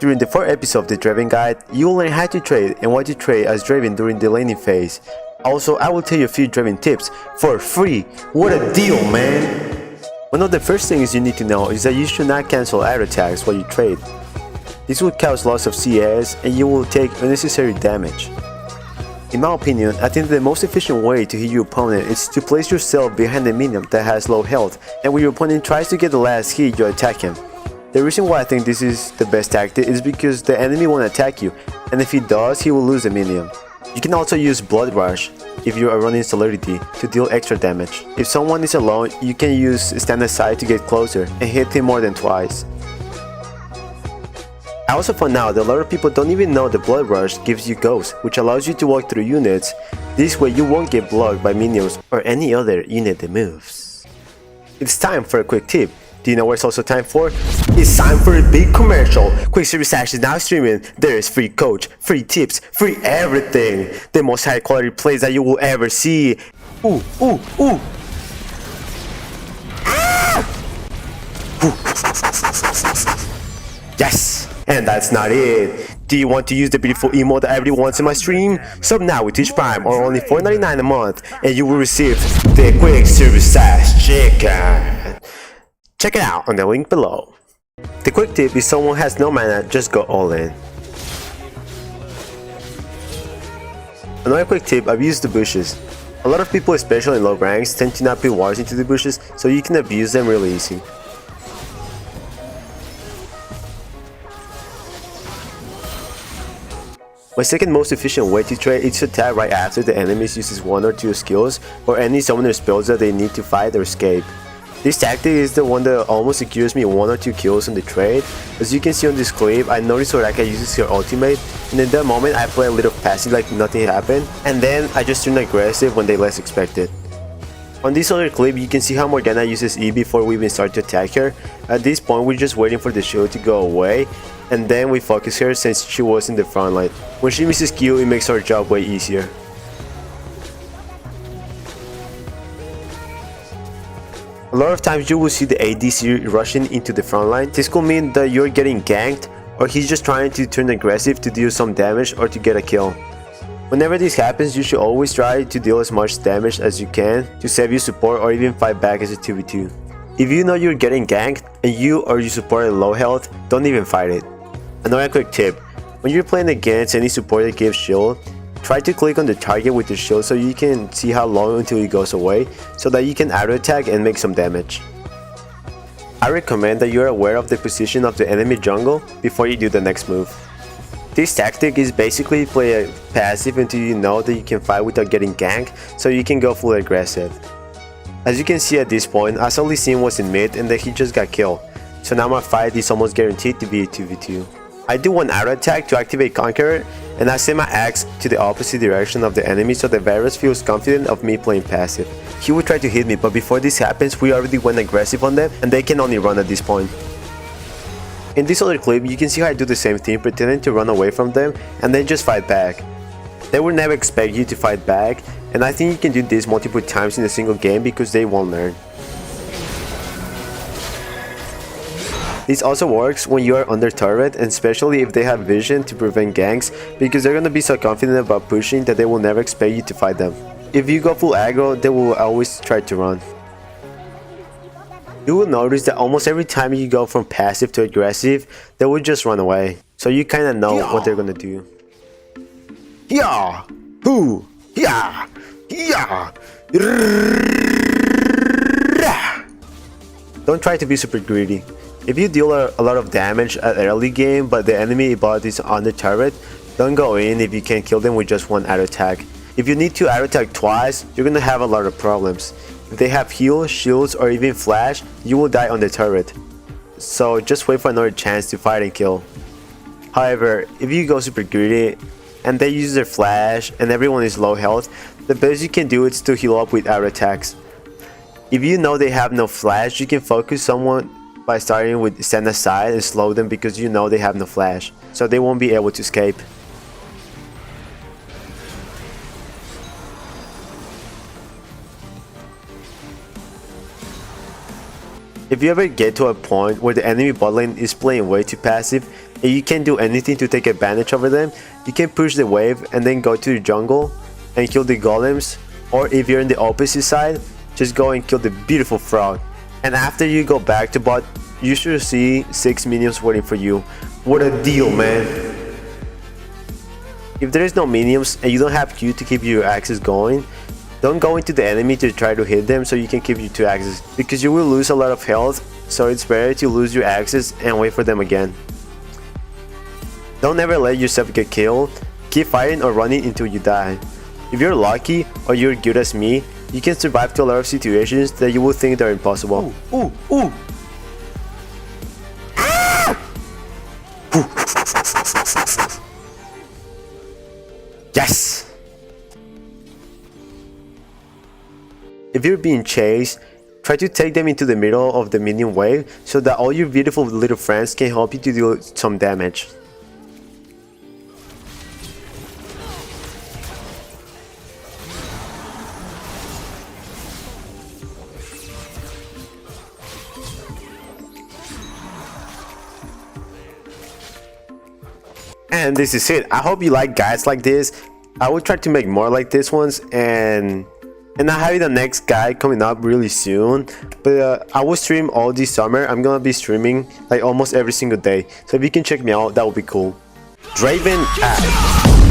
During the 4th episode of the Draven guide, you will learn how to trade and what to trade as Draven during the laning phase. Also, I will tell you a few Draven tips for free. What a deal, man! One of the first things you need to know is that you should not cancel auto attacks while you trade. This will cause loss of CS and you will take unnecessary damage. In my opinion, I think the most efficient way to hit your opponent is to place yourself behind a minion that has low health, and when your opponent tries to get the last hit, you attack him. The reason why I think this is the best tactic is because the enemy won't attack you, and if he does, he will lose the minion. You can also use Blood Rush if you are running Celerity to deal extra damage. If someone is alone, you can use Stand Aside to get closer and hit him more than twice. I also found out that a lot of people don't even know the Blood Rush gives you Ghost, which allows you to walk through units. This way you won't get blocked by minions or any other unit that moves. It's time for a quick tip. Do you know what it's also time for? It's time for a big commercial. Quicksilver Sash is now streaming. There is free coach, free tips, free everything. The most high quality plays that you will ever see. Ooh, ooh, ooh. Ah! Yes! And that's not it. Do you want to use the beautiful emote that everyone wants in my stream? Sub now with Twitch Prime or only $4.99 a month and you will receive the Quicksilver Sash chicken. Check it out on the link below. The quick tip is someone has no mana, just go all in. Another quick tip, I've used the bushes. A lot of people, especially in low ranks, tend to not put wards into the bushes, so you can abuse them really easy. My second most efficient way to trade is to attack right after the enemy uses 1 or 2 skills or any summoner spells that they need to fight or escape. This tactic is the one that almost secures me 1 or 2 kills on the trade. As you can see on this clip, I noticed Soraka uses her ultimate, and in that moment I play a little passive like nothing happened, and then I just turn aggressive when they least expect it. On this other clip, you can see how Morgana uses E before we even start to attack her. At this point, we're just waiting for the shield to go away, and then we focus her since she was in the front line. When she misses Q, it makes our job way easier. A lot of times you will see the ADC rushing into the front line. This could mean that you're getting ganked or he's just trying to turn aggressive to deal some damage or to get a kill. Whenever this happens, you should always try to deal as much damage as you can to save your support or even fight back as a 2v2. If you know you're getting ganked and you or your support are low health, don't even fight it. Another quick tip, when you're playing against any support that gives shield, try to click on the target with the shield so you can see how long until it goes away, so that you can auto attack and make some damage. I recommend that you are aware of the position of the enemy jungle before you do the next move. This tactic is basically play a passive until you know that you can fight without getting ganked, so you can go full aggressive. As you can see at this point, Asali Sim was in mid and then he just got killed, so now my fight is almost guaranteed to be a 2v2. I do one auto attack to activate Conqueror, and I send my axe to the opposite direction of the enemy so the Varus feels confident of me playing passive. He will try to hit me, but before this happens, we already went aggressive on them and they can only run at this point. In this other clip, you can see how I do the same thing, pretending to run away from them and then just fight back. They will never expect you to fight back, and I think you can do this multiple times in a single game because they won't learn. This also works when you are under turret, and especially if they have vision to prevent ganks, because they're gonna be so confident about pushing that they will never expect you to fight them. If you go full aggro, they will always try to run. You will notice that almost every time you go from passive to aggressive, they will just run away. So you kinda know what they're gonna do. Yeah! Who? Yeah! Yeah! Don't try to be super greedy. If you deal a lot of damage at early game but the enemy bot is on the turret, don't go in if you can't kill them with just one auto attack. If you need to auto attack twice, you're gonna have a lot of problems. If they have heal, shields, or even flash, you will die on the turret. So just wait for another chance to fight and kill. However, if you go super greedy and they use their flash and everyone is low health, the best you can do is to heal up with auto attacks. If you know they have no flash, you can focus someone by starting with stand aside and slow them because you know they have no flash, so they won't be able to escape. If you ever get to a point where the enemy bot lane is playing way too passive, and you can't do anything to take advantage over them, you can push the wave and then go to the jungle and kill the golems, or if you're in the opposite side, just go and kill the beautiful frog. And after you go back to bot, you should see 6 minions waiting for you. What a deal, man. If there is no minions and you don't have Q to keep your axes going, don't go into the enemy to try to hit them so you can keep your 2 axes, because you will lose a lot of health, so it's better to lose your axes and wait for them again. Don't ever let yourself get killed, keep fighting or running until you die. If you're lucky or you're good as me, you can survive to a lot of situations that you would think are impossible. Ooh, ooh, ooh. Ah! Yes! If you're being chased, try to take them into the middle of the minion wave so that all your beautiful little friends can help you to do some damage. And this is it. I hope you like guides like this. I will try to make more like this ones, and I have the next guide coming up really soon. But I will stream all this summer. I'm gonna be streaming like almost every single day. So if you can check me out, that would be cool. Draven out.